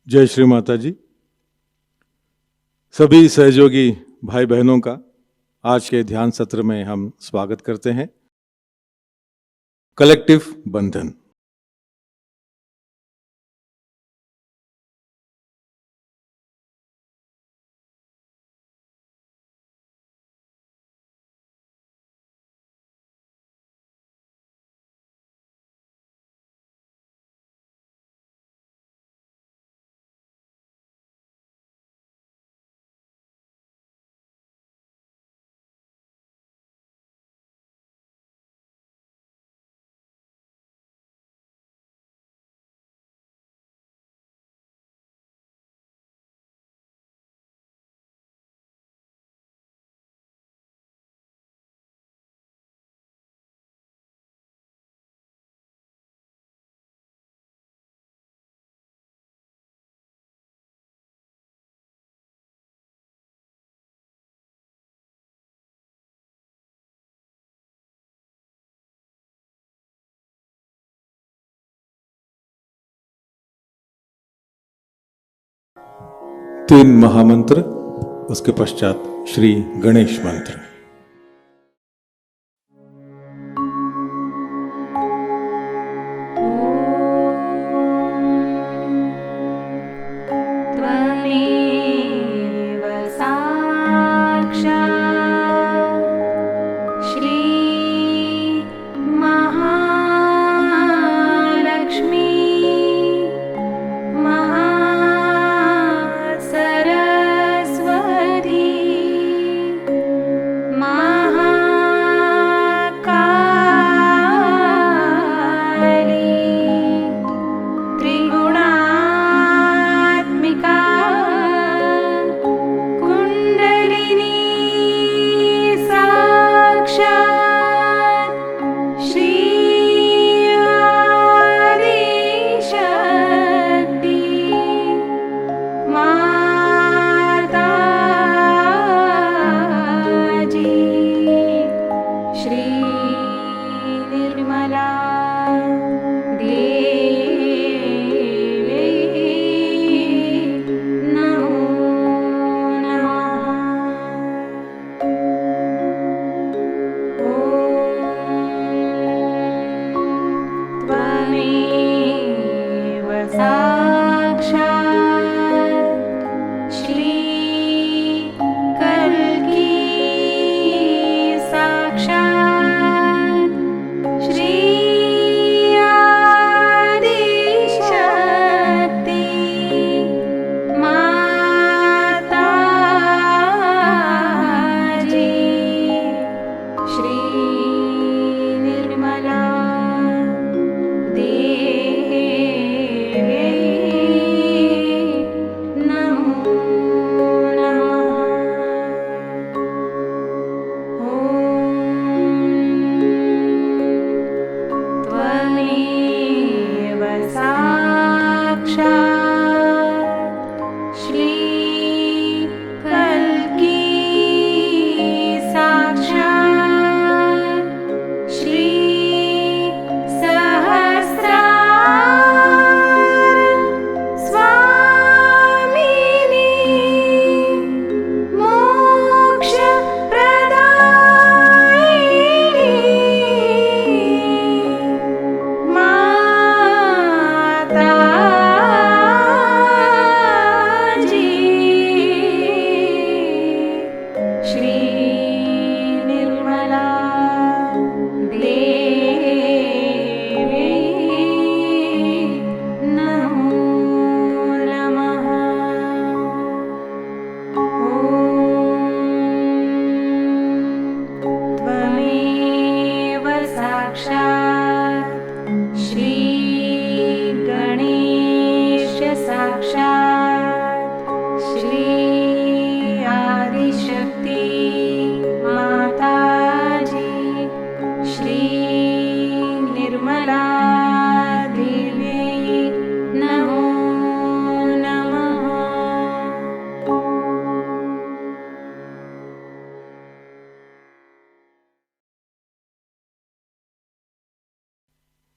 जय श्री माताजी। सभी सहयोगी भाई बहनों का आज के ध्यान सत्र में हम स्वागत करते हैं। कलेक्टिव बंधन। तीन महामंत्र, उसके पश्चात श्री गणेश मंत्र।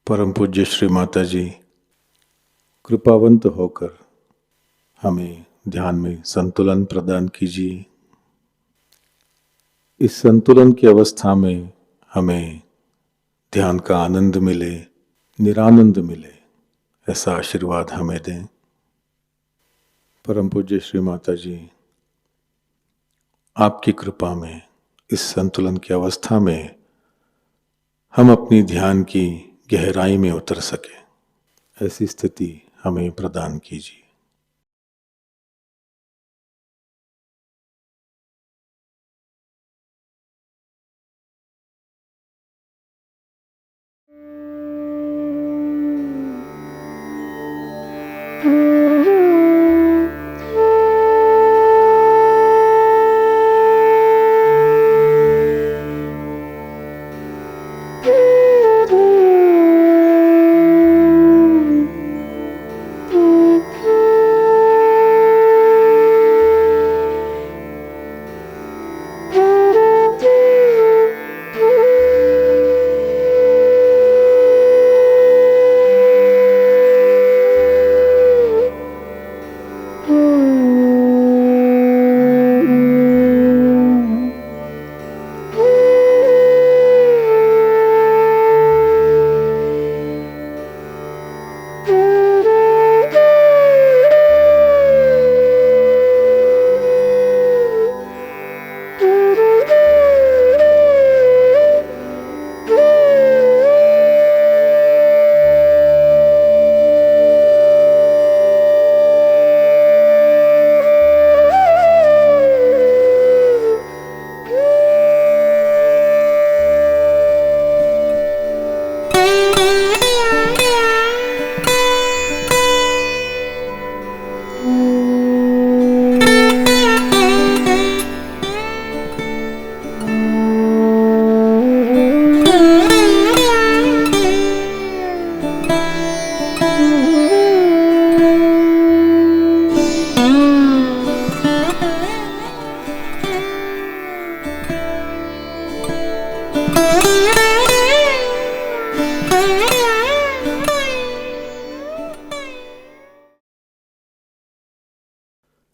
परम पूज्य श्री माताजी कृपावंत होकर हमें ध्यान में संतुलन प्रदान कीजिए। इस संतुलन की अवस्था में हमें ध्यान का आनंद मिले, निरानंद मिले, ऐसा आशीर्वाद हमें दें। परम पूज्य श्री माता जी, आपकी कृपा में इस संतुलन की अवस्था में हम अपनी ध्यान की गहराई में उतर सके, ऐसी स्थिति हमें प्रदान कीजिए।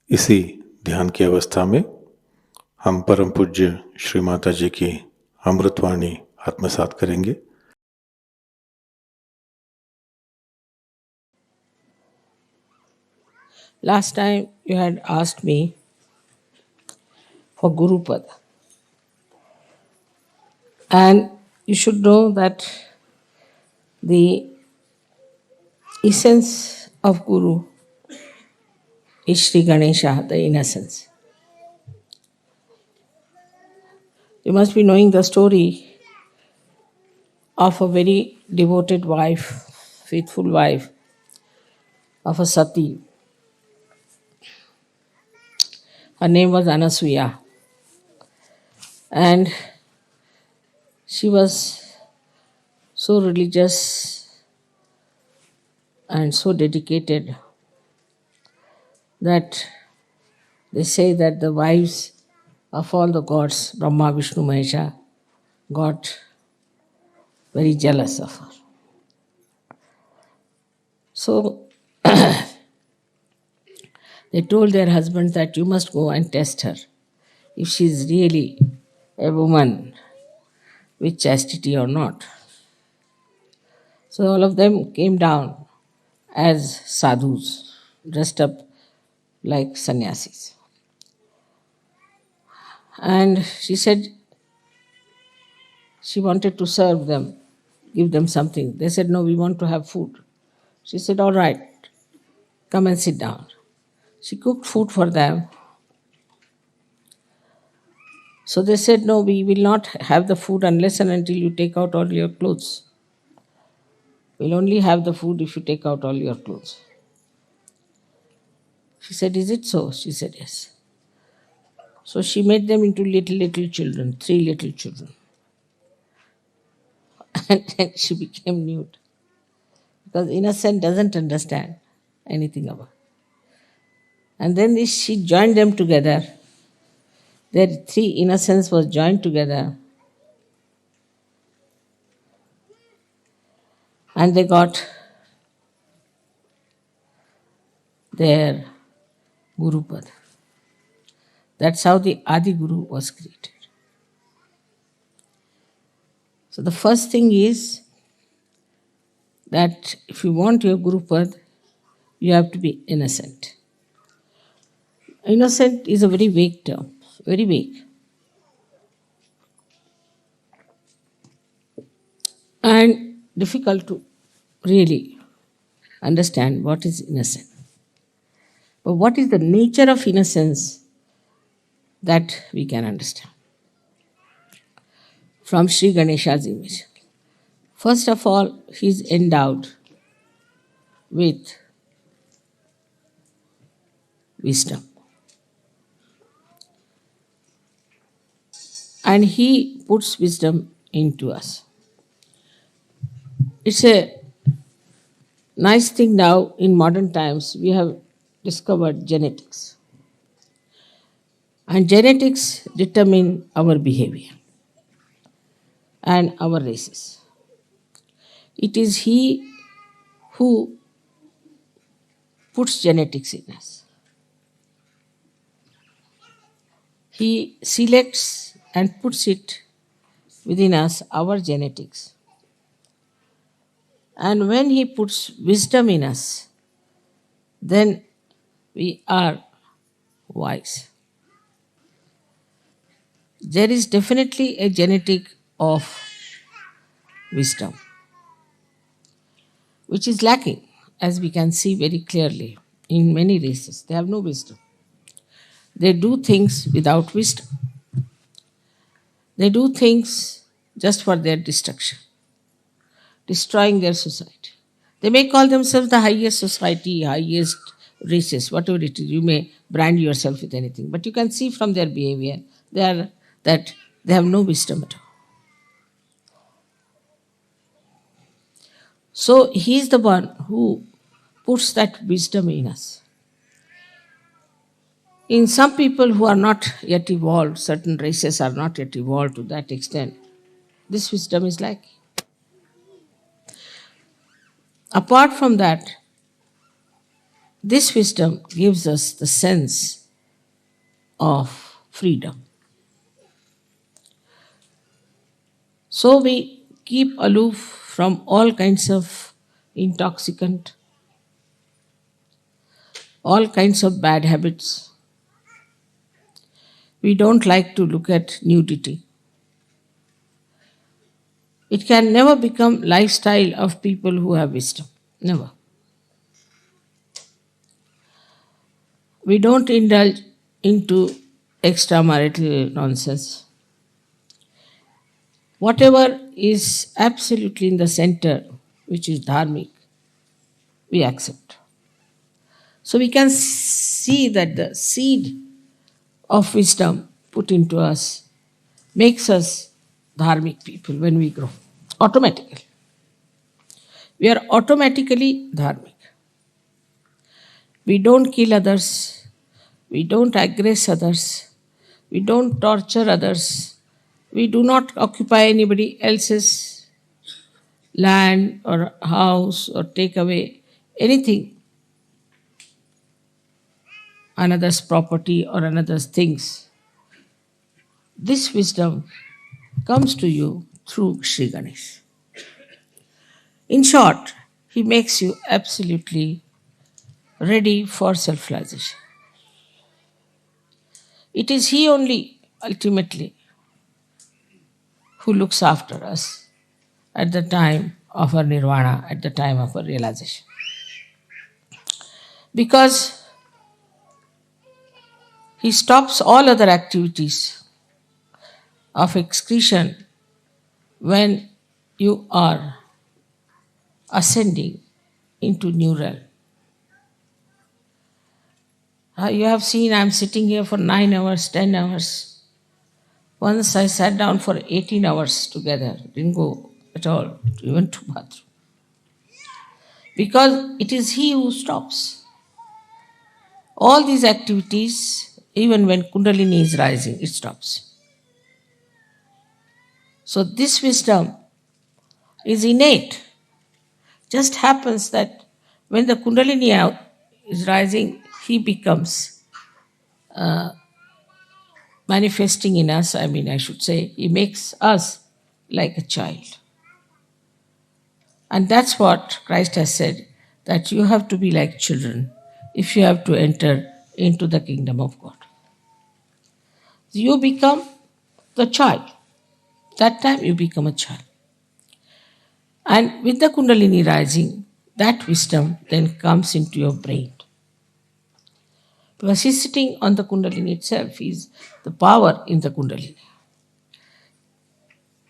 इसी ध्यान की अवस्था में हम परम पूज्य श्री माता जी की अमृतवाणी आत्मसात करेंगे। Last time you had asked me for Guru Pada. And you should know that the essence of Guru is Shri Ganesha, the innocence. You must be knowing the story of a very devoted wife, faithful wife of a sati. Her name was Anasuya. And she was so religious and so dedicated that they say that the wives of all the gods, Brahma, Vishnu, Mahesha, got very jealous of her. So they told their husbands that you must go and test her if she is really a woman with chastity or not. So all of them came down as sadhus, dressed up like sannyasis. And she said she wanted to serve them, give them something. They said, no, we want to have food. She said, all right, come and sit down. She cooked food for them. So they said, no, we will not have the food unless and until you take out all your clothes. We'll only have the food if you take out all your clothes. She said, is it so? She said, yes. So she made them into little children, 3 little children. And then she became nude. Because innocent doesn't understand anything about it. And then she joined them together. Their 3 innocents was joined together. And they got their Gurupad. That's how the Adi Guru was created. So the first thing is that if you want your Gurupad, you have to be innocent. Innocent is a very vague term, very vague. And difficult to really understand what is innocent. But what is the nature of innocence that we can understand from Sri Ganesha's image. First of all, he is endowed with wisdom. And he puts wisdom into us. It's a nice thing now in modern times we have discovered genetics. And genetics determine our behavior and our races. It is he who puts genetics in us. He selects and puts it within us, our genetics. And when he puts wisdom in us, then we are wise. There is definitely a genetic of wisdom, which is lacking, as we can see very clearly in many races. They have no wisdom. They do things without wisdom. They do things just for their destruction, destroying their society. They may call themselves the highest society, highest races, whatever it is. You may brand yourself with anything, but you can see from their behavior that they have no wisdom at all. So he is the one who puts that wisdom in us. In some people who are not yet evolved, certain races are not yet evolved to that extent, this wisdom is lacking. Apart from that, this wisdom gives us the sense of freedom. So we keep aloof from all kinds of intoxicant, all kinds of bad habits. We don't like to look at nudity. It can never become lifestyle of people who have wisdom. Never. We don't indulge into extramarital nonsense. Whatever is absolutely in the center, which is dharmic, we accept. So we can see that the seed of wisdom put into us makes us dharmic people when we grow, automatically. We are automatically dharmic. We don't kill others, we don't aggress others, we don't torture others, we do not occupy anybody else's land or house or take away anything, another's property or another's things. This wisdom comes to you through Sri Ganesh. In short, he makes you absolutely ready for self-realization. It is he only, ultimately, who looks after us at the time of our nirvana, at the time of our realization. Because he stops all other activities of excretion when you are ascending into new realm. You have seen I am sitting here for 9 hours, 10 hours. Once I sat down for 18 hours together, didn't go at all, even to bathroom. Because it is he who stops. All these activities, even when Kundalini is rising, it stops. So this wisdom is innate. Just happens that when the Kundalini is rising, he becomes manifesting in us, I should say, he makes us like a child. And that's what Christ has said, that you have to be like children if you have to enter into the kingdom of God. You become the child. That time you become a child. And with the Kundalini rising, that wisdom then comes into your brain. Because he's sitting on the Kundalini itself, is the power in the Kundalini.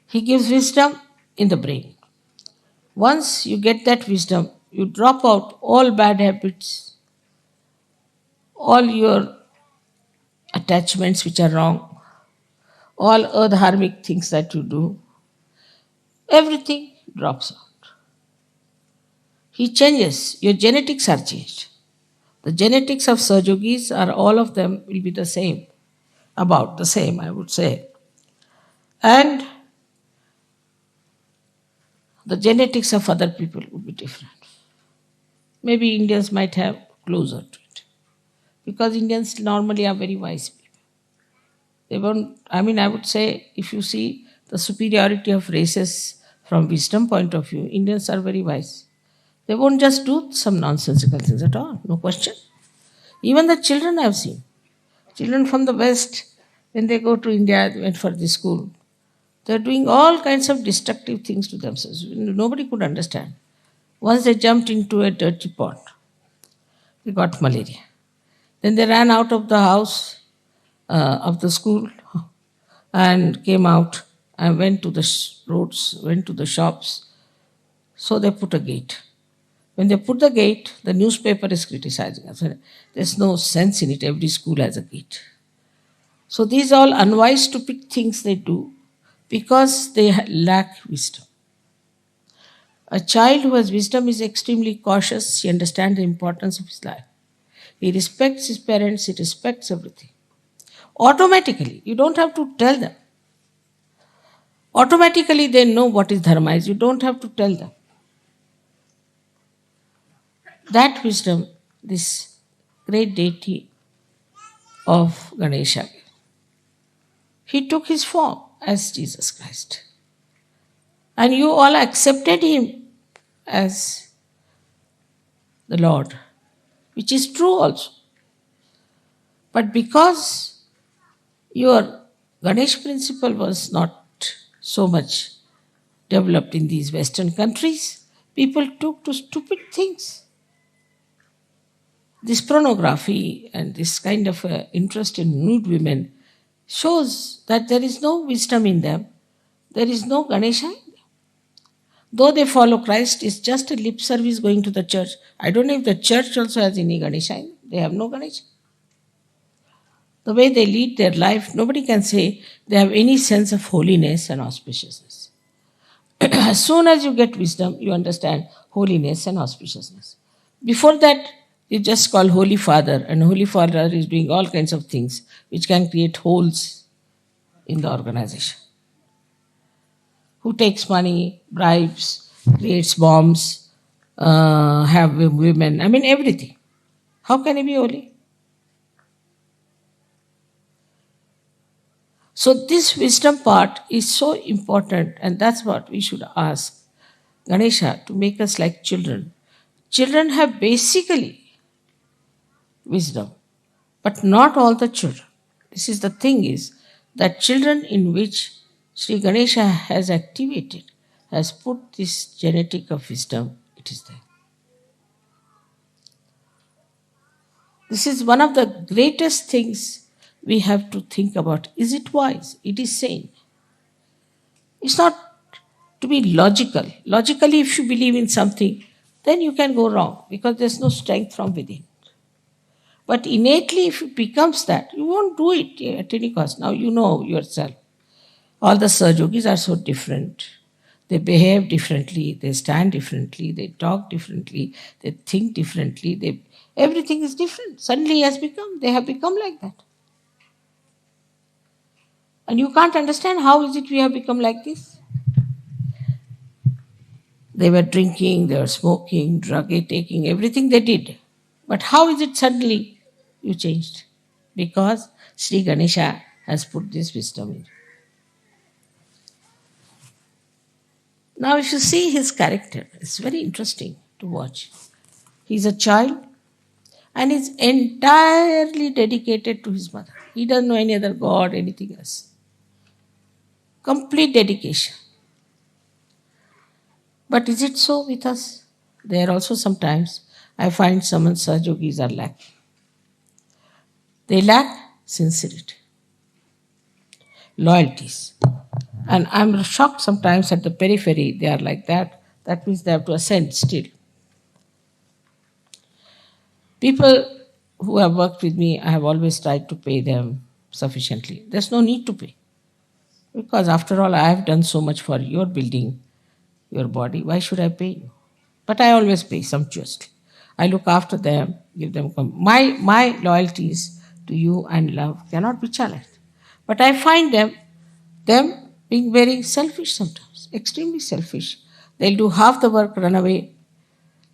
He gives wisdom in the brain. Once you get that wisdom, you drop out all bad habits, all your attachments which are wrong, all other dharmic things that you do, everything drops out. He changes, your genetics are changed. The genetics of Sahajogis are all of them will be the same, about the same, I would say. And the genetics of other people would be different. Maybe Indians might have closer to it. Because Indians normally are very wise people. They won't, I would say, if you see the superiority of races from wisdom point of view, Indians are very wise. They won't just do some nonsensical things at all, no question. Even the children I've seen. Children from the West, when they go to India, they went for this school, they're doing all kinds of destructive things to themselves. Nobody could understand. Once they jumped into a dirty pond, they got malaria. Then they ran out of the house, of the school, and came out and went to the roads, went to the shops. So they put a gate. When they put the gate, the newspaper is criticizing us. There's no sense in it. Every school has a gate. So these are all unwise, stupid things they do because they lack wisdom. A child who has wisdom is extremely cautious. He understands the importance of his life. He respects his parents. He respects everything. Automatically, you don't have to tell them. Automatically, they know what is dharma is. You don't have to tell them. That wisdom, this great deity of Ganesha, he took his form as Jesus Christ. And you all accepted him as the Lord, which is true also. But because your Ganesh principle was not so much developed in these Western countries, people took to stupid things. This pornography and this kind of interest in nude women shows that there is no wisdom in them. There is no Ganesha in them. Though they follow Christ, it's just a lip service going to the church. I don't know if the church also has any Ganesha in them. They have no Ganesha. The way they lead their life, nobody can say they have any sense of holiness and auspiciousness. As soon as you get wisdom, you understand holiness and auspiciousness. Before that, you just call Holy Father, and Holy Father is doing all kinds of things which can create holes in the organization. Who takes money, bribes, creates bombs, have women, everything. How can he be holy? So this wisdom part is so important, and that's what we should ask Ganesha to make us like children. Children have basically wisdom, but not all the children. This is the thing is that children in which Sri Ganesha has activated, has put this genetic of wisdom, it is there. This is one of the greatest things we have to think about. Is it wise? It is sane. It's not to be logical. Logically, if you believe in something, then you can go wrong because there's no strength from within. But innately, if it becomes that, you won't do it at any cost. Now you know yourself. All the Sahajogis are so different. They behave differently, they stand differently, they talk differently, they think differently, everything is different. Suddenly they have become like that. And you can't understand how is it we have become like this. They were drinking, they were smoking, drug taking, everything they did. But how is it suddenly you changed? because Sri Ganesha has put this wisdom in. Now, if you see his character, it's very interesting to watch. He's a child and is entirely dedicated to his mother. He doesn't know any other god, anything else. Complete dedication. But is it so with us? There also sometimes I find some Sahajogis are lacking. They lack sincerity, loyalties. And I'm shocked sometimes at the periphery, they are like that. That means they have to ascend still. People who have worked with me, I have always tried to pay them sufficiently. There's no need to pay. Because after all, I have done so much for your building, your body. Why should I pay you? But I always pay sumptuously. I look after them, give them. My loyalties to you and love cannot be challenged. But I find them being very selfish sometimes, extremely selfish. They'll do half the work, run away.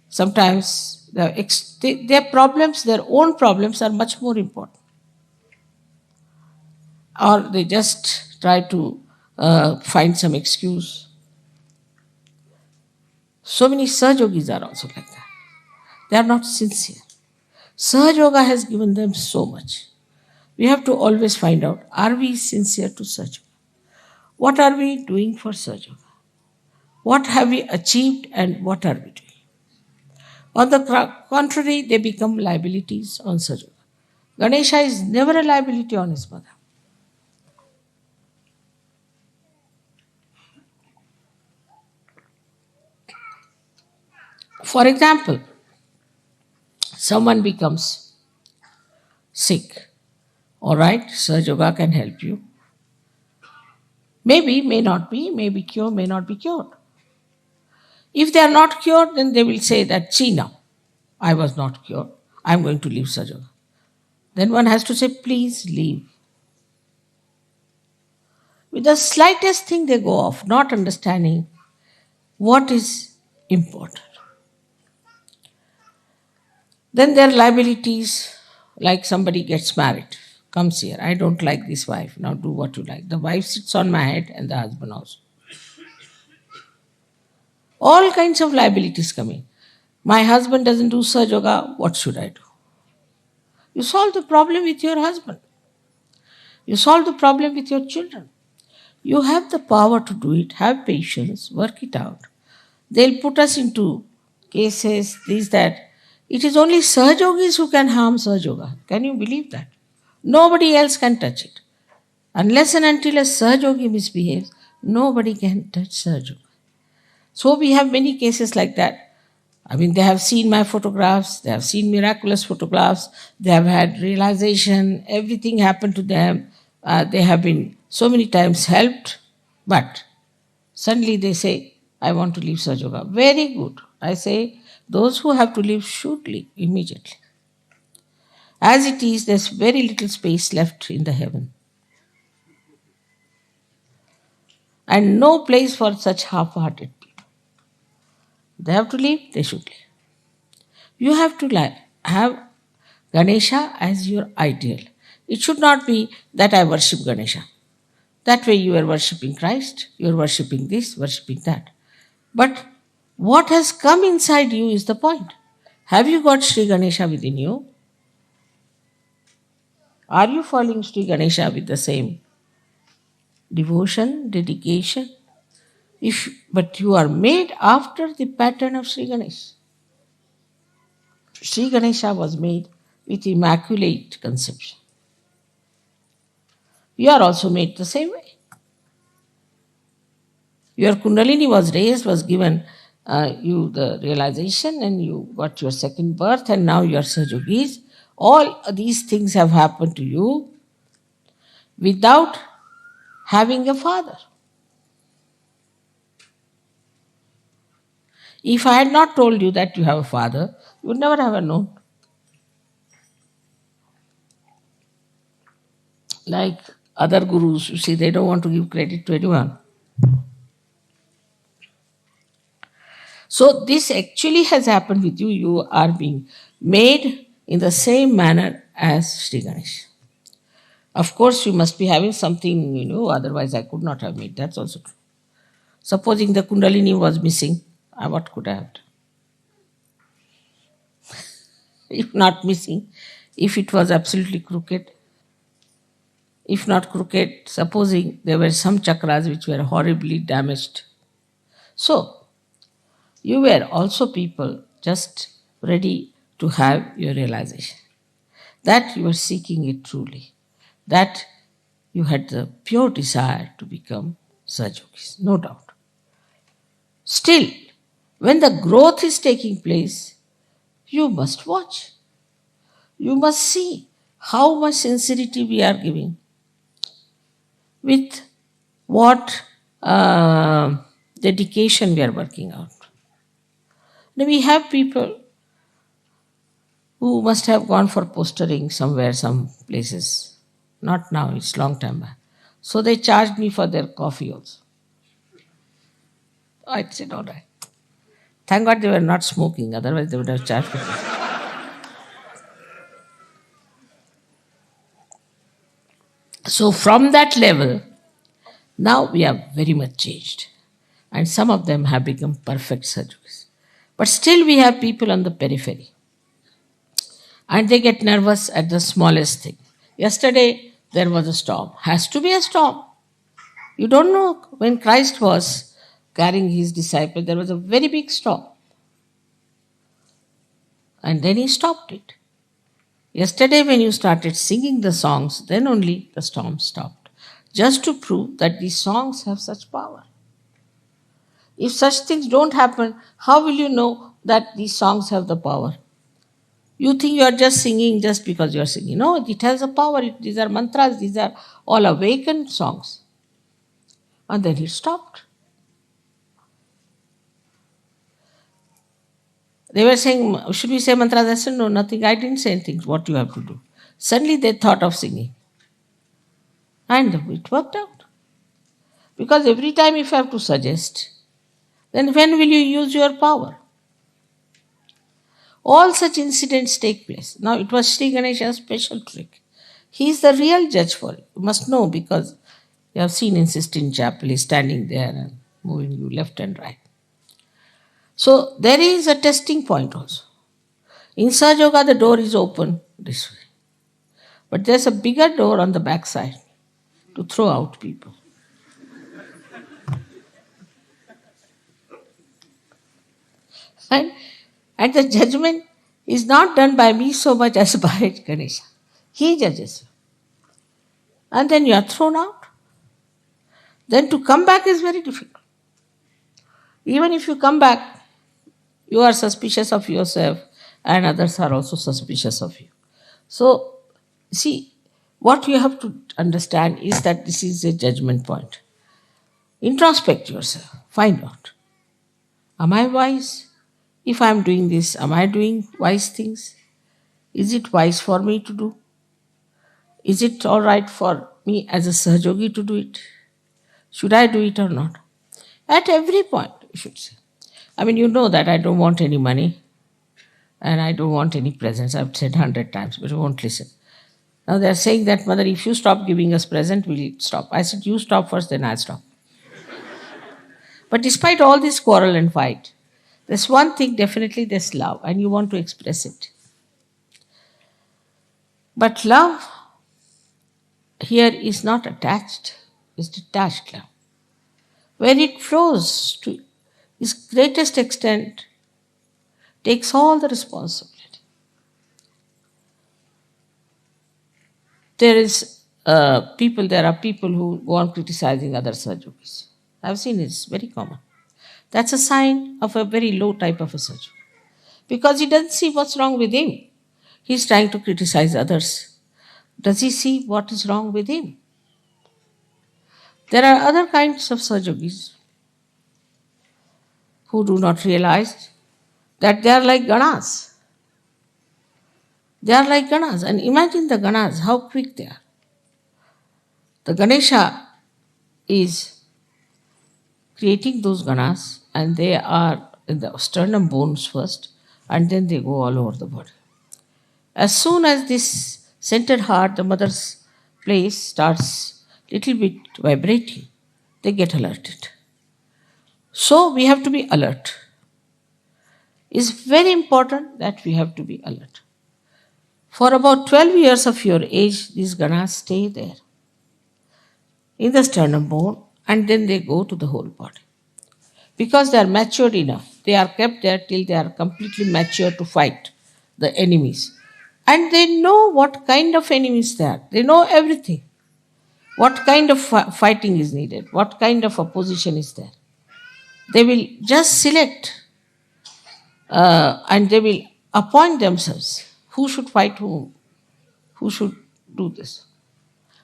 Sometimes their problems, their own problems, are much more important. Or they just try to find some excuse. So many Sahajogis are also like that. They are not sincere. Sahajayoga has given them so much. We have to always find out, are we sincere to Sahajayoga? What are we doing for Sahajayoga? What have we achieved and what are we doing? On the contrary, they become liabilities on Sahajayoga. Ganesha is never a liability on his mother. For example, someone becomes sick. All right, Sahajayoga can help you. Maybe, may not be, may be cured, may not be cured. If they are not cured, then they will say that, see now, I was not cured. I am going to leave Sahajayoga. Then one has to say, please leave. With the slightest thing they go off, not understanding what is important. Then there are liabilities, like somebody gets married, comes here, I don't like this wife, now do what you like. The wife sits on my head and the husband also. All kinds of liabilities coming. My husband doesn't do Sahajayoga, what should I do? You solve the problem with your husband. You solve the problem with your children. You have the power to do it, have patience, work it out. They'll put us into cases, this, that. It is only Sahajogis who can harm Sahajayoga. Can you believe that? Nobody else can touch it. Unless and until a Sahajogi misbehaves, nobody can touch Sahajayoga. So we have many cases like that. I mean, they have seen my photographs, they have seen miraculous photographs, they have had realization, everything happened to them. They have been so many times helped, but suddenly they say, I want to leave Sahajayoga. Very good. I say, those who have to leave should leave immediately. As it is, there's very little space left in the heaven. And no place for such half-hearted people. They have to leave, they should leave. You have to have Ganesha as your ideal. It should not be that I worship Ganesha. That way you are worshipping Christ, you are worshipping this, worshipping that. But what has come inside you is the point. Have you got Sri Ganesha within you? Are you following Sri Ganesha with the same devotion, dedication? But you are made after the pattern of Sri Ganesha. Sri Ganesha was made with immaculate conception. You are also made the same way. Your Kundalini was raised, was given you the realization, and you got your second birth, and now you are Sahajogis. All these things have happened to you without having a father. If I had not told you that you have a father, you would never have known. Like other gurus, you see, they don't want to give credit to anyone. So this actually has happened with you. You are being made in the same manner as Sri Ganesha. Of course, you must be having something, otherwise I could not have made. That's also true. Supposing the Kundalini was missing, what could I have done? If not missing, if it was absolutely crooked, if not crooked, supposing there were some chakras which were horribly damaged. So, you were also people just ready to have your realization that you were seeking it truly, that you had the pure desire to become Sahajogis, no doubt. Still, when the growth is taking place, you must watch. You must see how much sincerity we are giving, with what dedication we are working out. Now we have people who must have gone for postering somewhere, some places. Not now, it's long time back. So they charged me for their coffee also. I said, all right. Thank God they were not smoking, otherwise they would have charged me. So from that level, now we are very much changed. And some of them have become perfect surgeons. But still we have people on the periphery. And they get nervous at the smallest thing. Yesterday there was a storm. Has to be a storm. You don't know, when Christ was carrying his disciples, there was a very big storm. And then he stopped it. Yesterday when you started singing the songs, then only the storm stopped. Just to prove that these songs have such power. If such things don't happen, how will you know that these songs have the power? You think you are just singing just because you are singing. No, it has a power. These are mantras, these are all awakened songs. And then he stopped. They were saying, should we say mantras? I said, no, nothing. I didn't say anything. What you have to do. Suddenly they thought of singing. And it worked out. Because every time if you have to suggest, then when will you use your power? All such incidents take place. Now it was Shri Ganesha's special trick. He is the real judge for it. You must know, because you have seen in Sistine Chapel, he is standing there and moving you left and right. So there is a testing point also. In Sahajayoga, the door is open this way. But there's a bigger door on the back side to throw out people. And the judgment is not done by me so much as by Ganesha. He judges you. And then you are thrown out. Then to come back is very difficult. Even if you come back, you are suspicious of yourself and others are also suspicious of you. So, see, what you have to understand is that this is a judgment point. Introspect yourself. Find out. Am I wise? If I am doing this, am I doing wise things? Is it wise for me to do? Is it all right for me as a Sahajogi to do it? Should I do it or not? At every point, you should say. I mean, you know that I don't want any money and I don't want any presents. I've said 100 times, but you won't listen. Now they're saying that, Mother, if you stop giving us present, we'll stop. I said, you stop first, then I'll stop. But despite all this quarrel and fight, there's one thing, definitely there's love, and you want to express it. But love here is not attached, it's detached love. Where it flows to its greatest extent, takes all the responsibility. There are people who go on criticizing other Sahajogis. I've seen it, it's very common. That's a sign of a very low type of a Sahajogi. Because he doesn't see what's wrong with him. He's trying to criticize others. Does he see what is wrong with him? There are other kinds of Sahajogis who do not realize that they are like Ganas. They are like Ganas. And imagine the Ganas, how quick they are. The Ganesha is creating those Ganas, and they are in the sternum bones first, and then they go all over the body. As soon as this centered heart, the mother's place starts little bit vibrating, they get alerted. So we have to be alert. It's very important that we have to be alert. For about 12 years of your age, these ganas stay there in the sternum bone and then they go to the whole body. Because they are matured enough, they are kept there till they are completely mature to fight the enemies. And they know what kind of enemies they are. They know everything. What kind of fighting is needed, what kind of opposition is there. They will just select and they will appoint themselves who should fight whom, who should do this.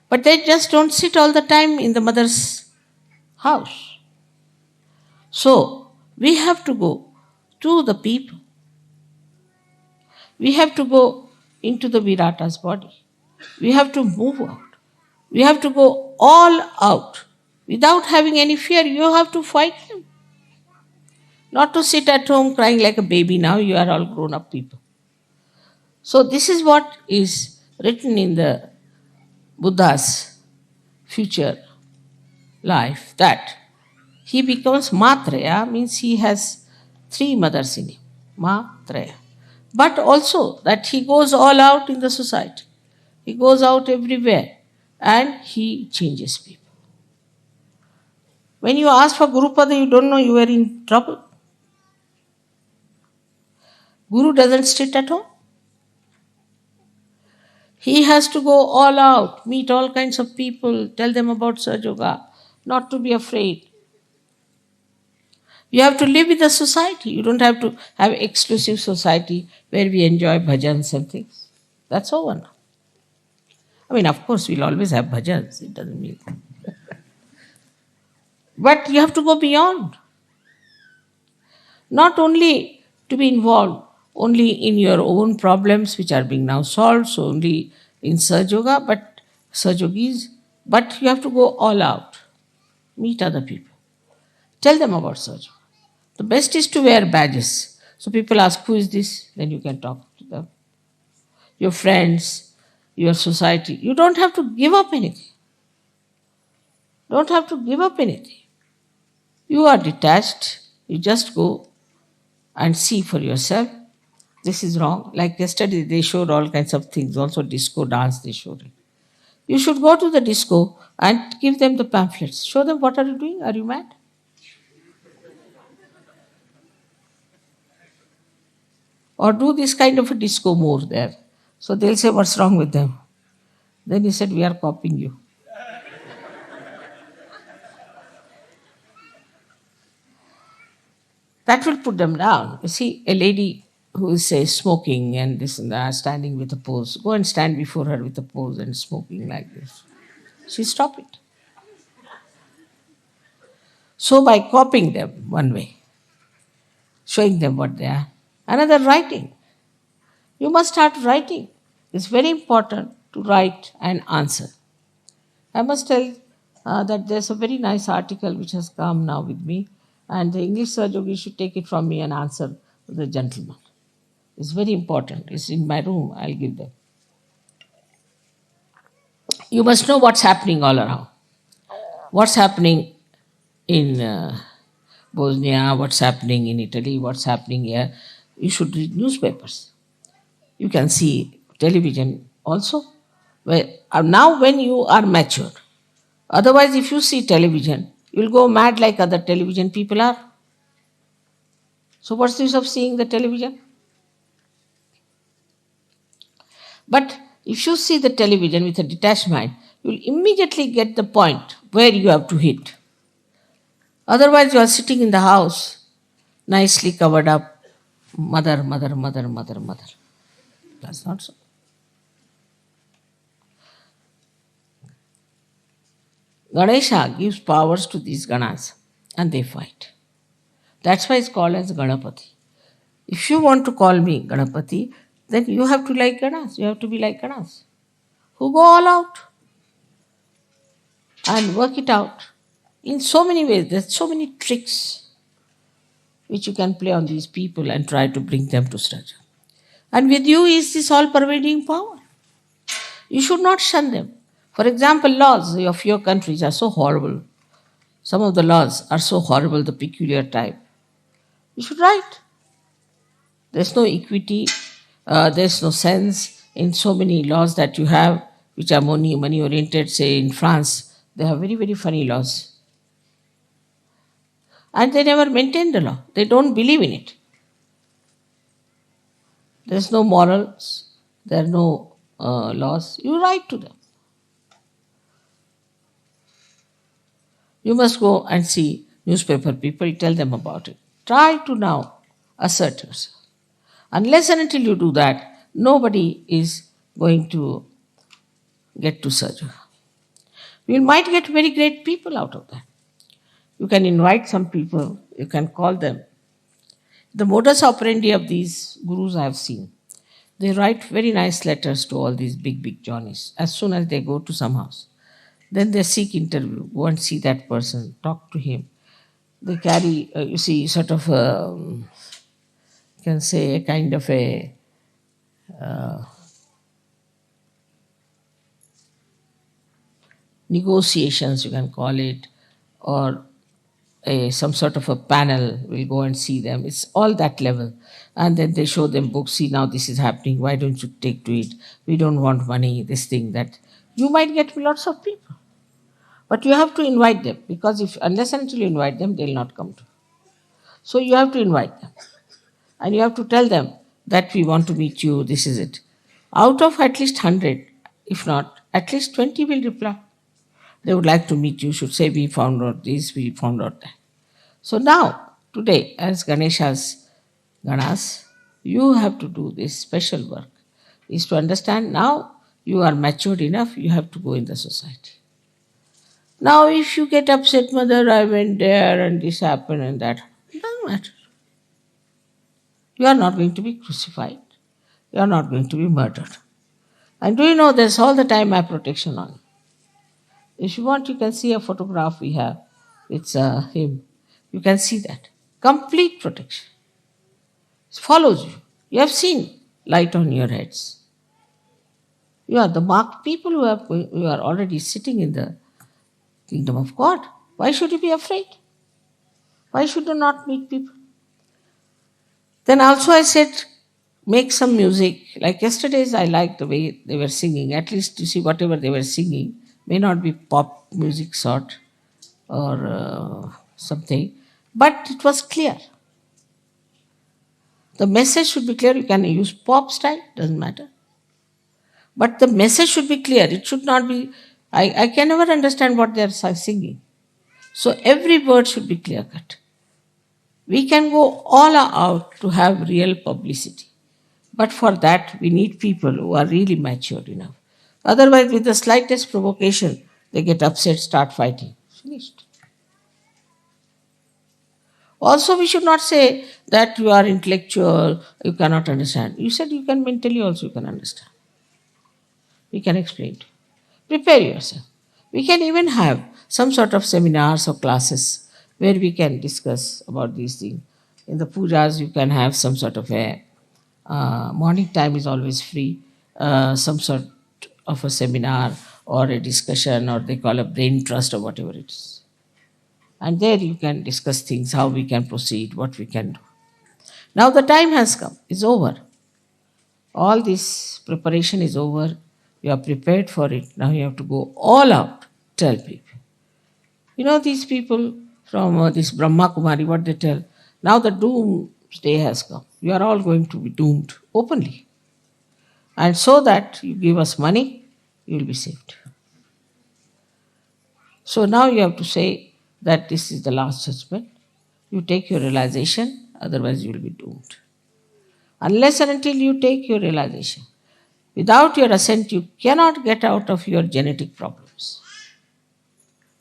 But they just don't sit all the time in the mother's house. So we have to go to the people. We have to go into the Virata's body. We have to move out. We have to go all out. Without having any fear, you have to fight him. Not to sit at home crying like a baby now, you are all grown up people. So this is what is written in the Buddha's future life, that he becomes Matraya, means he has 3 mothers in him, Matraya. But also that he goes all out in the society. He goes out everywhere and he changes people. When you ask for Gurupada, you don't know you are in trouble. Guru doesn't sit at home. He has to go all out, meet all kinds of people, tell them about Sahajayoga, not to be afraid. You have to live with the society. You don't have to have exclusive society where we enjoy bhajans and things. That's over now. I mean, of course, we'll always have bhajans. It doesn't mean. But you have to go beyond. Not only to be involved only in your own problems which are being now solved, so only in Sahajayoga, but Sahajogis, but you have to go all out. Meet other people. Tell them about Sahajayoga. The best is to wear badges. So people ask, who is this? Then you can talk to them. Your friends, your society. You don't have to give up anything. Don't have to give up anything. You are detached. You just go and see for yourself. This is wrong. Like yesterday, they showed all kinds of things. Also disco dance, they showed it. You should go to the disco and give them the pamphlets. Show them, what are you doing? Are you mad? Or do this kind of a disco more there. So they'll say, what's wrong with them? Then he said, we are copying you. That will put them down. You see, a lady who is, say, smoking and this and that, standing with a pose, go and stand before her with a pose and smoking like this. She stop it. So by copying them one way, showing them what they are. Another, writing. You must start writing. It's very important to write and answer. I must tell that there's a very nice article which has come now with me, and the English Sahajayogi should take it from me and answer the gentleman. It's very important. It's in my room. I'll give them. You must know what's happening all around. What's happening in Bosnia, what's happening in Italy, what's happening here. You should read newspapers. You can see television also. Now when you are matured. Otherwise, if you see television, you'll go mad like other television people are. So what's the use of seeing the television? But if you see the television with a detached mind, you'll immediately get the point where you have to hit. Otherwise, you are sitting in the house, nicely covered up, mother, mother, mother, mother, mother. That's not so. Ganesha gives powers to these ganas and they fight. That's why it's called as Ganapati. If you want to call me Ganapati, then you have to like ganas. You have to be like ganas, who go all out and work it out in so many ways. There's so many tricks which you can play on these people and try to bring them to Sraja. And with you is this all-pervading power. You should not shun them. For example, laws of your countries are so horrible. Some of the laws are so horrible, the peculiar type. You should write. There's no equity, there's no sense in so many laws that you have, which are money oriented. Say in France, they have very, very funny laws. And they never maintain the law, they don't believe in it. There's no morals, there are no laws. You write to them. You must go and see newspaper people, tell them about it. Try to now assert yourself. Unless and until you do that, nobody is going to get to Sahajayoga. You might get very great people out of that. You can invite some people, you can call them. The modus operandi of these gurus I have seen. They write very nice letters to all these big, big Johnnies as soon as they go to some house. Then they seek interview, go and see that person, talk to him. They carry, you see, sort of, you can say, a kind of a negotiations, you can call it, or some sort of a panel will go and see them. It's all that level. And then they show them books. See, now this is happening. Why don't you take to it? We don't want money, this thing, that. You might get lots of people. But you have to invite them, because if unless and until you invite them, they'll not come to you. So you have to invite them. And you have to tell them that we want to meet you, this is it. Out of at least 100, if not, at least 20 will reply. They would like to meet you, should say, we found out this, we found out that. So now, today, as Ganesha's Ganas, you have to do this special work, is to understand now you are matured enough, you have to go in the society. Now if you get upset, mother, I went there and this happened and that, it doesn't matter. You are not going to be crucified. You are not going to be murdered. And do you know there's all the time eye protection on you. If you want, you can see a photograph we have. It's him. You can see that. Complete protection. It follows you. You have seen light on your heads. You are the marked people who are already sitting in the kingdom of God. Why should you be afraid? Why should you not meet people? Then also I said, make some music. Like yesterday's, I liked the way they were singing. At least you see whatever they were singing may not be pop music sort or something, but it was clear. The message should be clear. You can use pop style, doesn't matter. But the message should be clear. It should not be, I can never understand what they are singing. So every word should be clear cut. We can go all out to have real publicity. But for that, we need people who are really matured enough. Otherwise, with the slightest provocation, they get upset, start fighting. Finished. Also, we should not say that you are intellectual, you cannot understand. You said you can mentally also you can understand. We can explain to you. Prepare yourself. We can even have some sort of seminars or classes where we can discuss about these things. In the pujas, you can have some sort of a morning time is always free, some sort of a seminar or a discussion, or they call a brain trust or whatever it is. And there you can discuss things, how we can proceed, what we can do. Now the time has come, it's over. All this preparation is over. You are prepared for it. Now you have to go all out, tell people. You know these people from this Brahma Kumari, what they tell? Now the doomsday has come. You are all going to be doomed openly. And so that you give us money, you will be saved. So now you have to say that this is the last judgment. You take your realization, otherwise you will be doomed. Unless and until you take your realization, without your assent, you cannot get out of your genetic problems.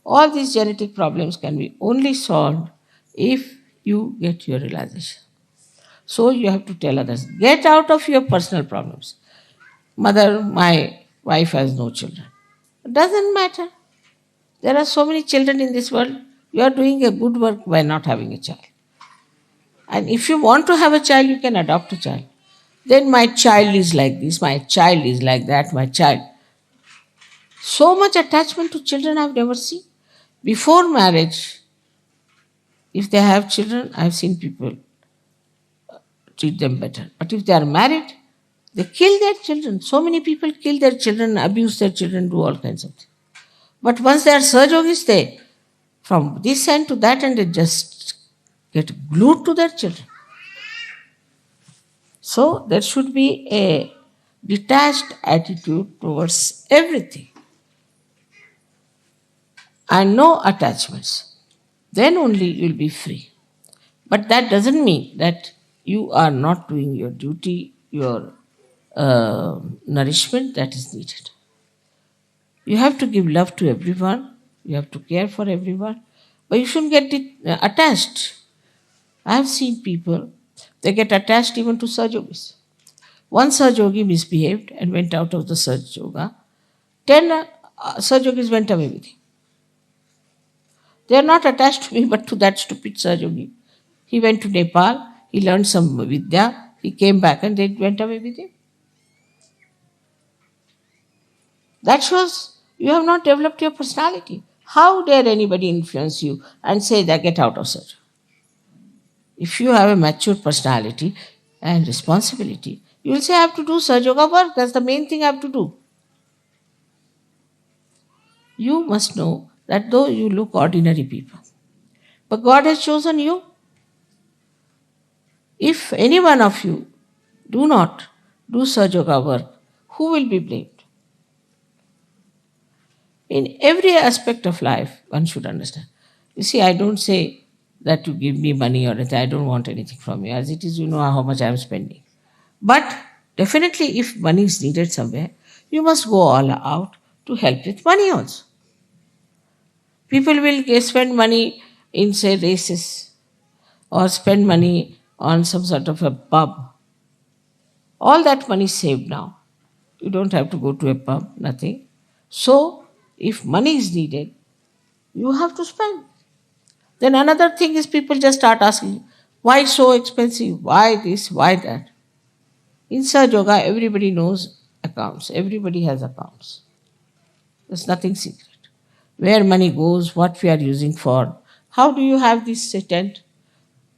All these genetic problems can be only solved if you get your realization. So you have to tell others, get out of your personal problems. Mother, my wife has no children. It doesn't matter. There are so many children in this world. You are doing a good work by not having a child. And if you want to have a child, you can adopt a child. Then my child is like this, my child is like that, my child. So much attachment to children I've never seen. Before marriage, if they have children, I've seen people treat them better. But if they are married, they kill their children. So many people kill their children, abuse their children, do all kinds of things. But once they are Sahajogis, they, from this end to that end, they just get glued to their children. So there should be a detached attitude towards everything and no attachments. Then only you will be free. But that doesn't mean that you are not doing your duty, your nourishment that is needed. You have to give love to everyone, you have to care for everyone, but you shouldn't get attached. I have seen people, they get attached even to Sahajogis. One Sahajogi misbehaved and went out of the Sahajoga. 10 Sahajogis went away with him. They are not attached to me but to that stupid Sahajogi. He went to Nepal, he learned some Vidya, he came back and they went away with him. That shows you have not developed your personality. How dare anybody influence you and say that get out of Sahajoga? If you have a mature personality and responsibility, you will say I have to do Sahajoga work, that's the main thing I have to do. You must know that though you look ordinary people, but God has chosen you. If any one of you do not do Sahajoga work, who will be blamed? In every aspect of life, one should understand. You see, I don't say that you give me money or anything. I don't want anything from you. As it is, you know how much I am spending. But definitely, if money is needed somewhere, you must go all out to help with money also. People will spend money in, say, races or spend money on some sort of a pub. All that money is saved now. You don't have to go to a pub, nothing. So, if money is needed, you have to spend. Then another thing is people just start asking, why so expensive? Why this? Why that? In Sahajoga, everybody knows accounts. Everybody has accounts. There's nothing secret. Where money goes, what we are using for. How do you have this tent?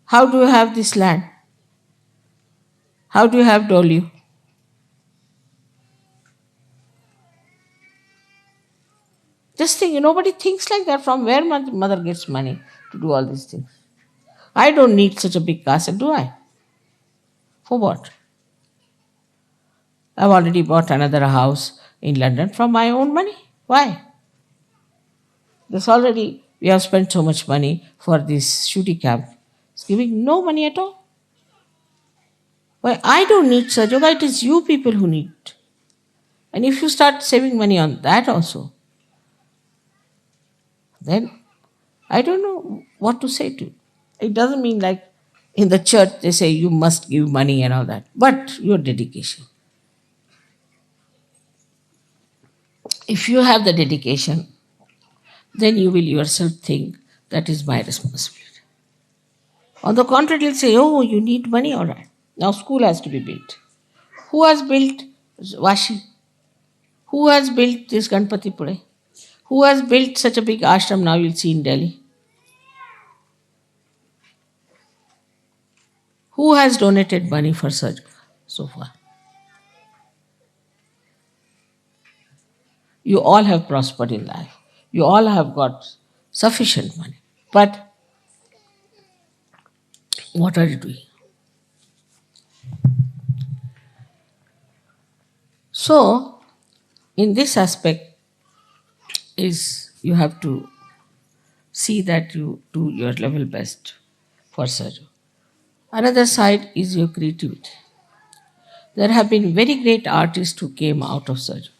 How do you have this land? How do you have Dolio? Just think, nobody thinks like that. From where mother gets money to do all these things? I don't need such a big castle, do I? For what? I've already bought another house in London from my own money. Why? There's already, we have spent so much money for this shooting camp. It's giving no money at all. Why? I don't need Sahajoga, it is you people who need. And if you start saving money on that also, then I don't know what to say to you. It doesn't mean like in the church they say you must give money and all that, but your dedication. If you have the dedication, then you will yourself think that is my responsibility. On the contrary, you'll say, oh, you need money, all right. Now school has to be built. Who has built Vashi? Who has built this Ganpati Pune? Who has built such a big ashram now you'll see in Delhi? Who has donated money for such so far? You all have prospered in life. You all have got sufficient money. But what are you doing? So, in this aspect, is you have to see that you do your level best for Sahaja. Another side is your creativity. There have been very great artists who came out of Sahaja.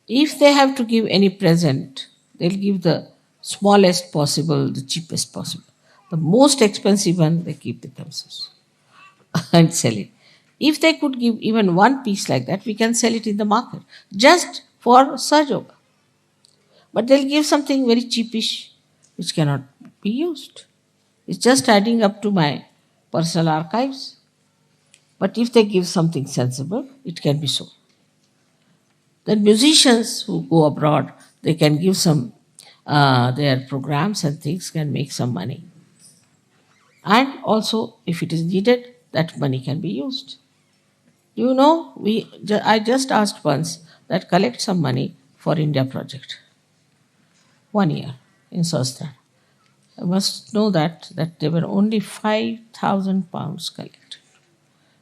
If they have to give any present, they'll give the smallest possible, the cheapest possible. The most expensive one, they keep it themselves and sell it. If they could give even one piece like that, we can sell it in the market just for Sahajoga. But they'll give something very cheapish which cannot be used. It's just adding up to my personal archives. But if they give something sensible, it can be so. Then musicians who go abroad, they can give some, their programs and things can make some money. And also, if it is needed, that money can be used. You know, I just asked once that collect some money for India project. 1 year in Sostan. I must know that there were only 5,000 pounds collected.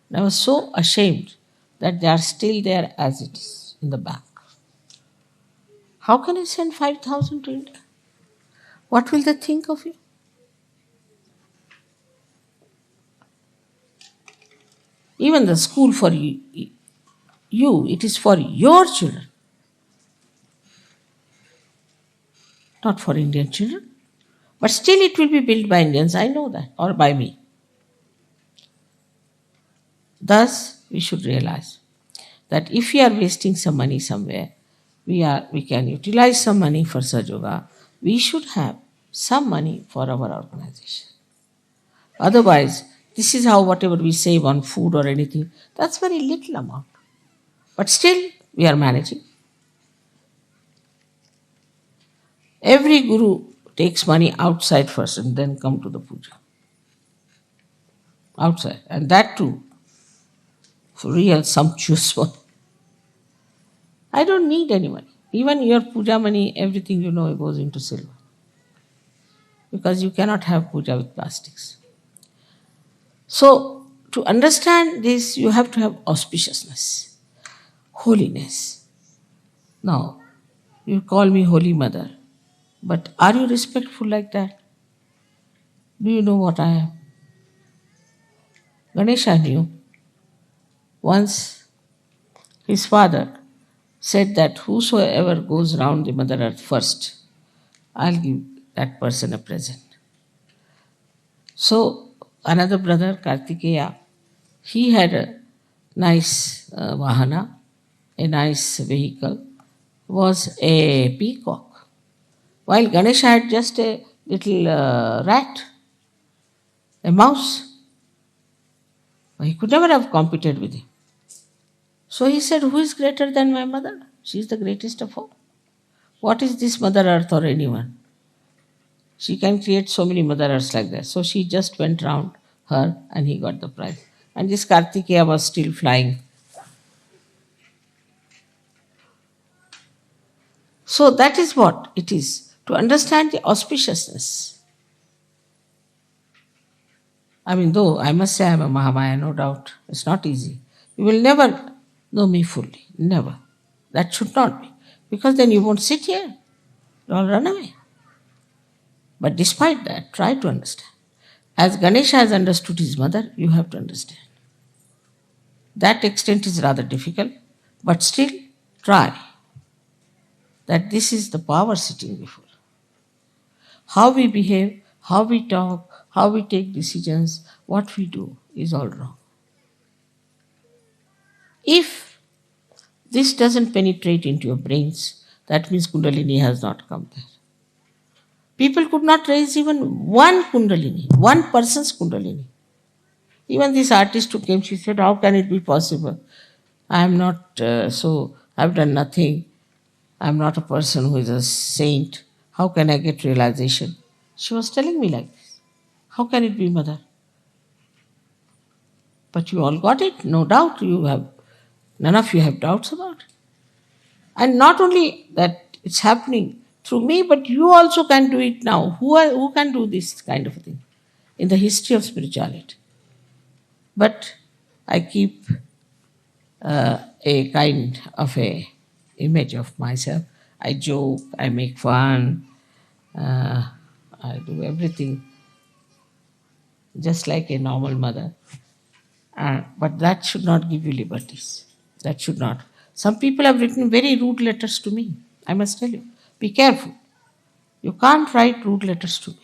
And I was so ashamed that they are still there as it is in the bank. How can I send 5,000 to India? What will they think of you? Even the school for you, it is for your children, not for Indian children. But still it will be built by Indians, I know that, or by me. Thus, we should realize that if we are wasting some money somewhere, we can utilize some money for Sahajayoga. We should have some money for our organization. Otherwise, this is how whatever we save on food or anything, that's very little amount. But still, we are managing. Every guru takes money outside first and then come to the puja. Outside. And that too, for real sumptuous one. I don't need any money. Even your puja money, everything you know goes into silver. Because you cannot have puja with plastics. So, to understand this, you have to have auspiciousness, holiness. Now, you call me Holy Mother, but are you respectful like that? Do you know what I am? Ganesha knew. Once his father said that whosoever goes round the Mother Earth first, I'll give that person a present. So another brother, Kartikeya, he had a nice vahana, a nice vehicle, was a peacock, while Ganesha had just a little rat, a mouse. He could never have competed with him. So he said, who is greater than my mother? She is the greatest of all. What is this Mother Earth or anyone? She can create so many Mother Earths like that. So she just went round her and he got the prize. And this Kartikeya was still flying. So that is what it is, to understand the auspiciousness. I mean, though I must say I am a Mahamaya, no doubt. It's not easy. You will never know me fully. Never. That should not be. Because then you won't sit here. You'll run away. But despite that, try to understand. As Ganesha has understood his mother, you have to understand. That extent is rather difficult, but still try. That this is the power sitting before. How we behave, how we talk, how we take decisions, what we do is all wrong. If this doesn't penetrate into your brains, that means Kundalini has not come there. People could not raise even one Kundalini, one person's Kundalini. Even this artist who came, she said, how can it be possible? I am not I've done nothing. I'm not a person who is a saint. How can I get realization? She was telling me like this. How can it be, Mother? But you all got it, no doubt. None of you have doubts about it. And not only that it's happening through me, but you also can do it now. Who can do this kind of a thing in the history of spirituality? But I keep a kind of a image of myself. I joke, I make fun, I do everything just like a normal mother. But that should not give you liberties. That should not. Some people have written very rude letters to me. I must tell you. Be careful. You can't write rude letters to me.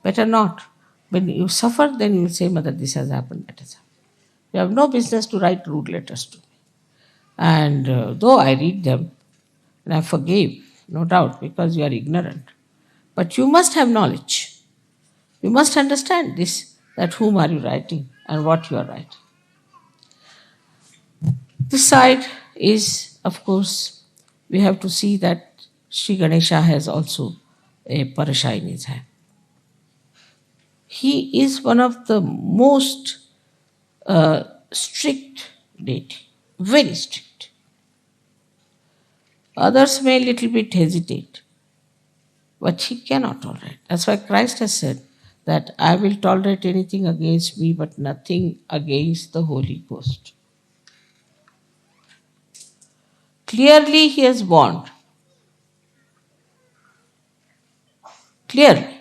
Better not. When you suffer, then you will say, Mother, this has happened, that has happened. You have no business to write rude letters to me. And though I read them, and I forgive, no doubt, because you are ignorant. But you must have knowledge. You must understand this, that whom are you writing and what you are writing. This side is of course, we have to see that Shri Ganesha has also a parasha in his hand. He is one of the most strict deity, very strict. Others may a little bit hesitate, but he cannot tolerate. That's why Christ has said that I will tolerate anything against me, but nothing against the Holy Ghost. Clearly, he has warned. Clearly.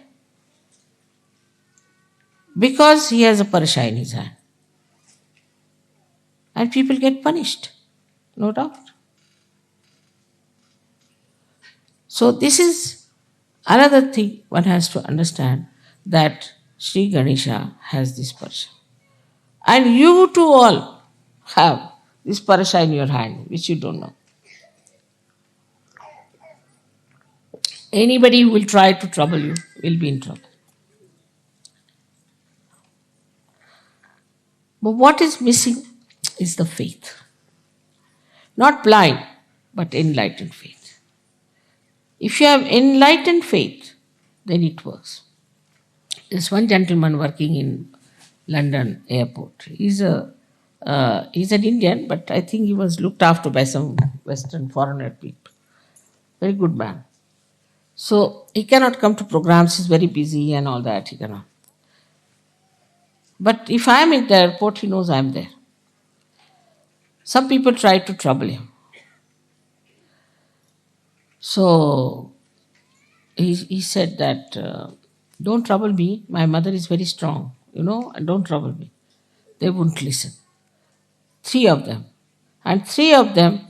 Because he has a parasha in his hand. And people get punished, no doubt. So this is another thing one has to understand, that Sri Ganesha has this parasha. And you too all have this parasha in your hand, which you don't know. Anybody who will try to trouble you will be in trouble. But what is missing is the faith. Not blind, but enlightened faith. If you have enlightened faith, then it works. There's one gentleman working in London airport. He's an Indian, but I think he was looked after by some Western foreigner people. Very good man. So he cannot come to programs. He's very busy and all that. He cannot. But if I am in the airport, he knows I am there. Some people try to trouble him. So he said that, don't trouble me. My mother is very strong, and don't trouble me. They wouldn't listen. 3 of them. And 3 of them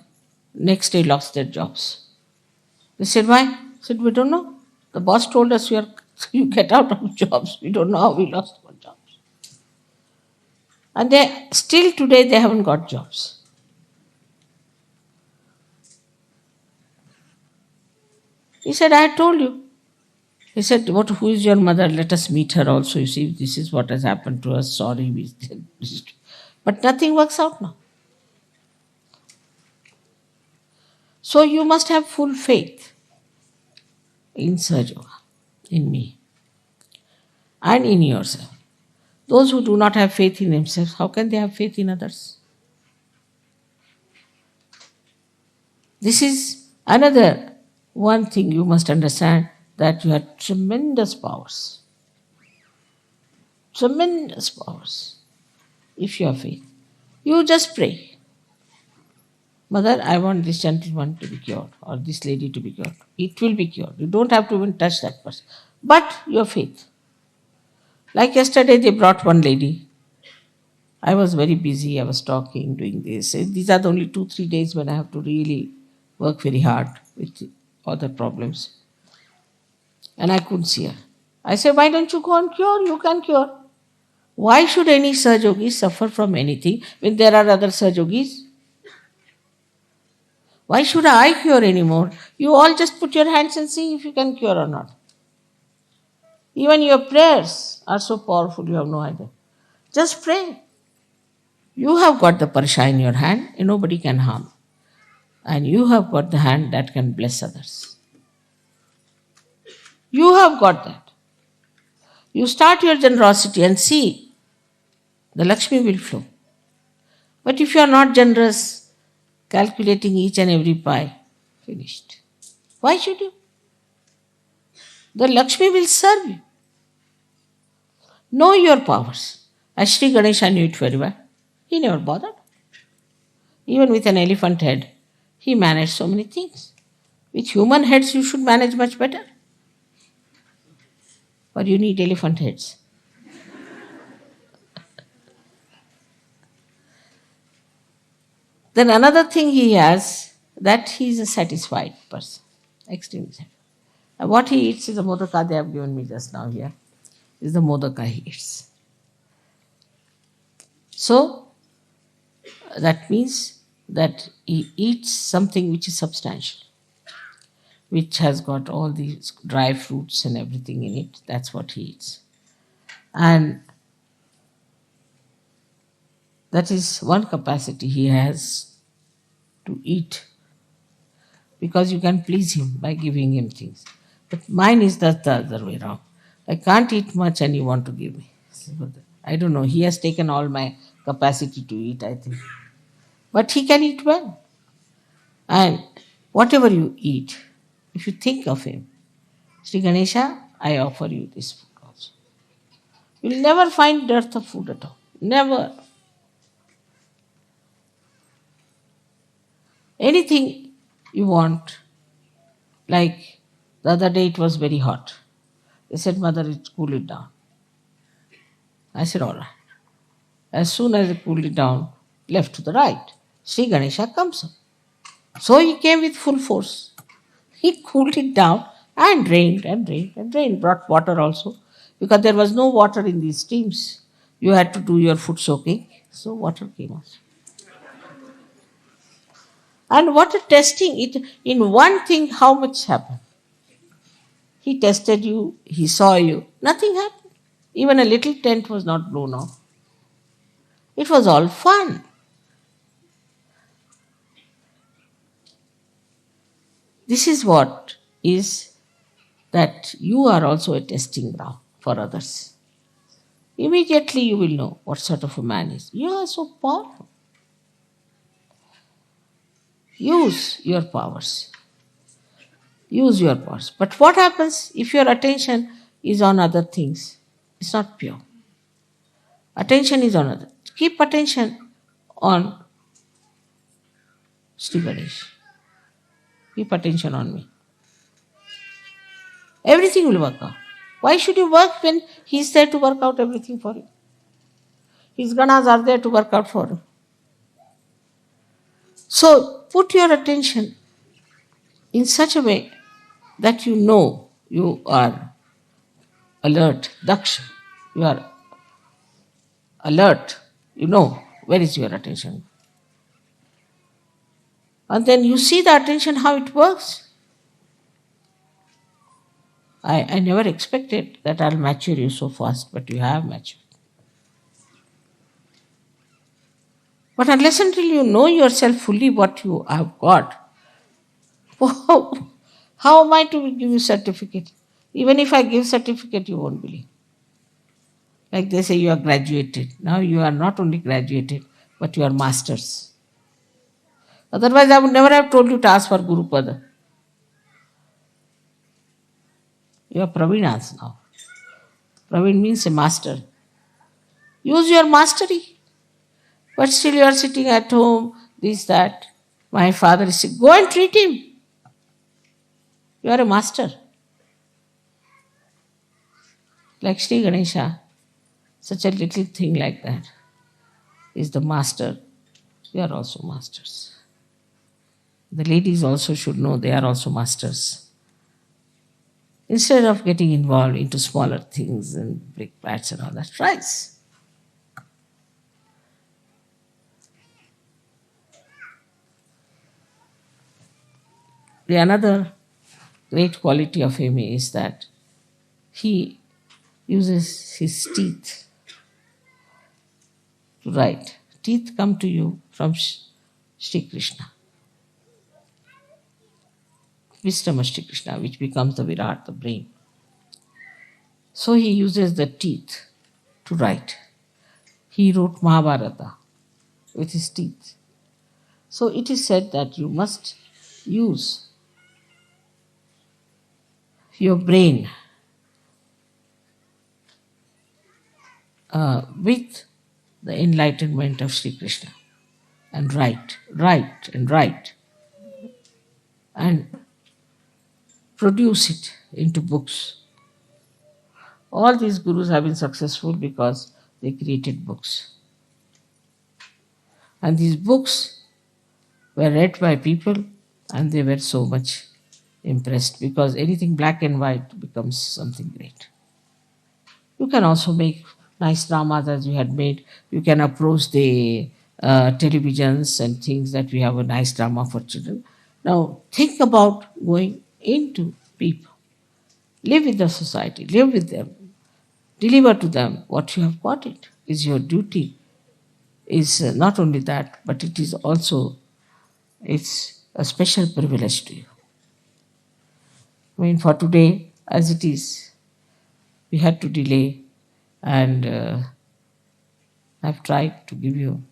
next day lost their jobs. They said, why? I said, we don't know. The boss told us you get out of jobs. We don't know how we lost our jobs. And still today they haven't got jobs. He said, I told you. He said, who is your mother? Let us meet her also. You see, this is what has happened to us. Sorry. But nothing works out now. So you must have full faith in Sahajayoga, in me, and in yourself. Those who do not have faith in themselves, how can they have faith in others? This is another one thing you must understand, that you have tremendous powers. Tremendous powers. If you have faith. You just pray. Mother, I want this gentleman to be cured, or this lady to be cured. It will be cured. You don't have to even touch that person. But your faith. Like yesterday, they brought one lady. I was very busy. I was talking, doing this. These are the only 2-3 days when I have to really work very hard with other problems. And I couldn't see her. I said, why don't you go and cure? You can cure. Why should any Sahajayogi suffer from anything when there are other Sahajogis? Why should I cure anymore? You all just put your hands and see if you can cure or not. Even your prayers are so powerful, you have no idea. Just pray. You have got the parasha in your hand and nobody can harm. And you have got the hand that can bless others. You have got that. You start your generosity and see, the Lakshmi will flow. But if you are not generous, calculating each and every pie, finished. Why should you? The Lakshmi will serve you. Know your powers. As Shri Ganesha knew it very well. He never bothered. Even with an elephant head, he managed so many things. With human heads, you should manage much better. But you need elephant heads. Then another thing he has, that he is a satisfied person. Extremely satisfied. And what he eats is the modaka they have given me just now here. Is the modaka he eats. So, that means that he eats something which is substantial, which has got all these dry fruits and everything in it. That's what he eats. And that is one capacity he has to eat because you can please him by giving him things. But mine is the other way around. I can't eat much and you want to give me. I don't know. He has taken all my capacity to eat, I think. But he can eat well. And whatever you eat, if you think of him, Sri Ganesha, I offer you this food also. You'll never find dearth of food at all. Never. Anything you want, like the other day it was very hot. They said, Mother, cool it down. I said, all right. As soon as I cooled it down, left to the right, Sri Ganesha comes up. So he came with full force. He cooled it down and drained and drained and drained. Brought water also, because there was no water in these streams. You had to do your foot soaking, so water came out. And water testing, it in one thing, how much happened? He tested you, he saw you, nothing happened. Even a little tent was not blown off. It was all fun. This is what is that you are also a testing ground for others. Immediately you will know what sort of a man is. You are so powerful. Use your powers. Use your powers. But what happens if your attention is on other things? It's not pure. Attention is on other. Keep attention on Sri Ganesh. Keep attention on me. Everything will work out. Why should you work when he's there to work out everything for you? His ganas are there to work out for you. So put your attention in such a way that you know you are alert, daksha. You are alert. You know where is your attention. And then you see the attention, how it works. I never expected that I'll mature you so fast, but you have matured. But unless until you know yourself fully what you have got, how am I to give you certificate? Even if I give certificate, you won't believe. Like they say, you are graduated. Now you are not only graduated, but you are masters. Otherwise, I would never have told you to ask for Guru Pada. You are Pravinas now. Pravin means a master. Use your mastery. But still you are sitting at home, this, that. My father is saying, go and treat him. You are a master. Like Sri Ganesha, such a little thing like that is the master. You are also masters. The ladies also should know they are also masters. Instead of getting involved into smaller things and brick bats and all that, rise. The another great quality of him is that he uses his teeth to write. Teeth come to you from Shri Krishna. Wisdom of Shri Krishna, which becomes the Virat, the brain. So he uses the teeth to write. He wrote Mahabharata with his teeth. So it is said that you must use your brain with the enlightenment of Sri Krishna and write and produce it into books. All these gurus have been successful because they created books. And these books were read by people and they were so much impressed, because anything black and white becomes something great. You can also make nice dramas as you had made. You can approach the televisions and things that we have a nice drama for children. Now think about going into people. Live with the society, live with them, deliver to them what you have got. It is your duty. Is not only that, but it is also, it's a special privilege to you. I mean, for today, as it is, we had to delay, and I've tried to give you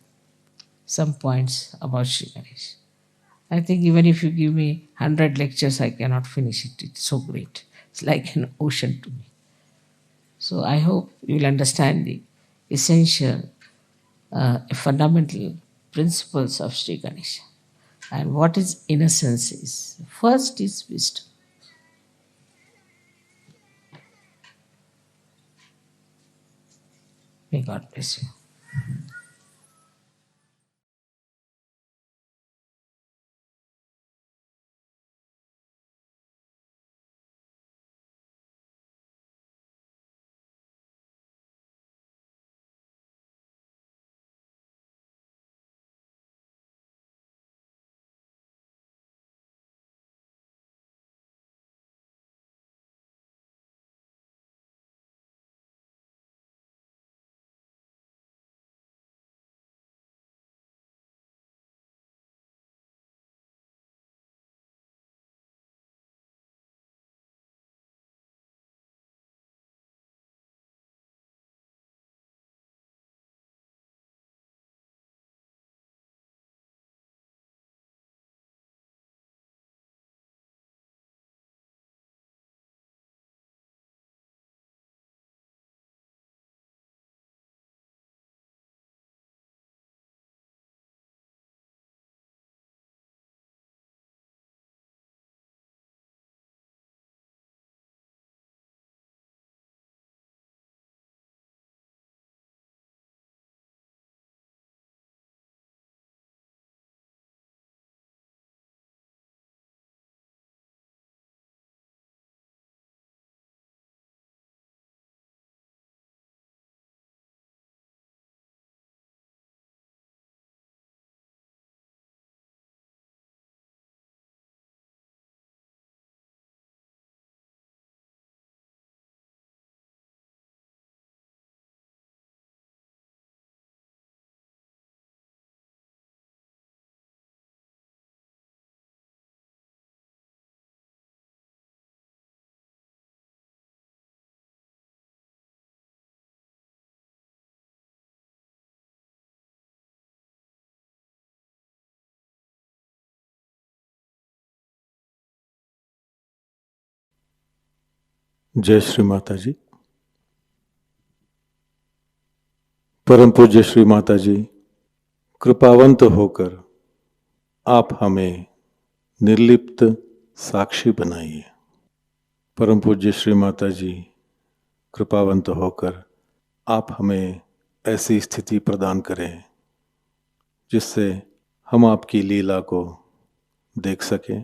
some points about Shri Ganesh. I think even if you give me 100 lectures, I cannot finish it. It's so great. It's like an ocean to me. So I hope you will understand the essential, fundamental principles of Sri Ganesha. And what is innocence is. First is wisdom. May God bless you. जय श्री माता जी। परम पूज्य श्री माता जी, कृपावंत होकर आप हमें निर्लिप्त साक्षी बनाइए। परम पूज्य श्री माता जी, कृपावंत होकर आप हमें ऐसी स्थिति प्रदान करें जिससे हम आपकी लीला को देख सकें।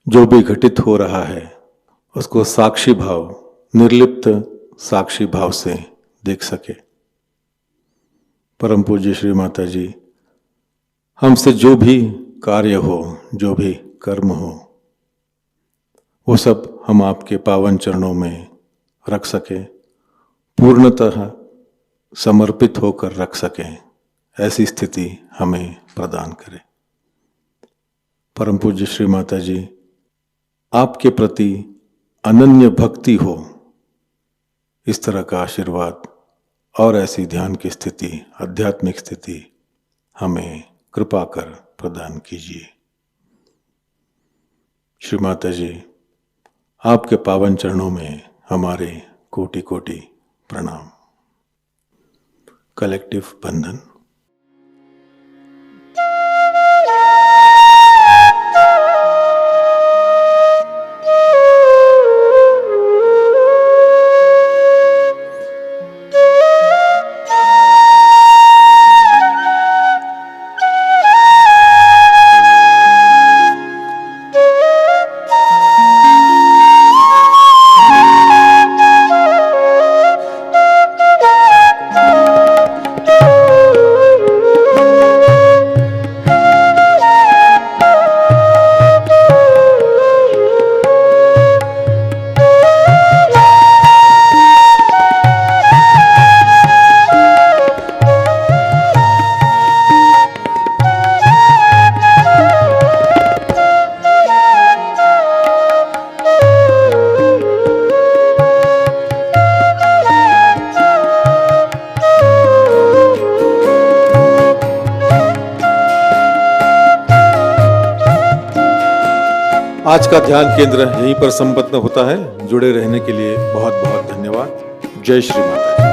जो भी घटित हो रहा है उसको साक्षी भाव, निर्लिप्त साक्षी भाव से देख सके। परम पूज्य श्री माता जी, हमसे जो भी कार्य हो, जो भी कर्म हो, वो सब हम आपके पावन चरणों में रख सके, पूर्णतः समर्पित होकर रख सकें, ऐसी स्थिति हमें प्रदान करें। परम पूज्य श्री माता जी, आपके प्रति अनन्य भक्ति हो, इस तरह का आशीर्वाद और ऐसी ध्यान की स्थिति, आध्यात्मिक स्थिति हमें कृपा कर प्रदान कीजिए। श्री माता जी, आपके पावन चरणों में हमारे कोटि कोटि प्रणाम। कलेक्टिव बंधन। आज का ध्यान केंद्र यहीं पर संपन्न होता है। जुड़े रहने के लिए बहुत बहुत धन्यवाद। जय श्री माता जी।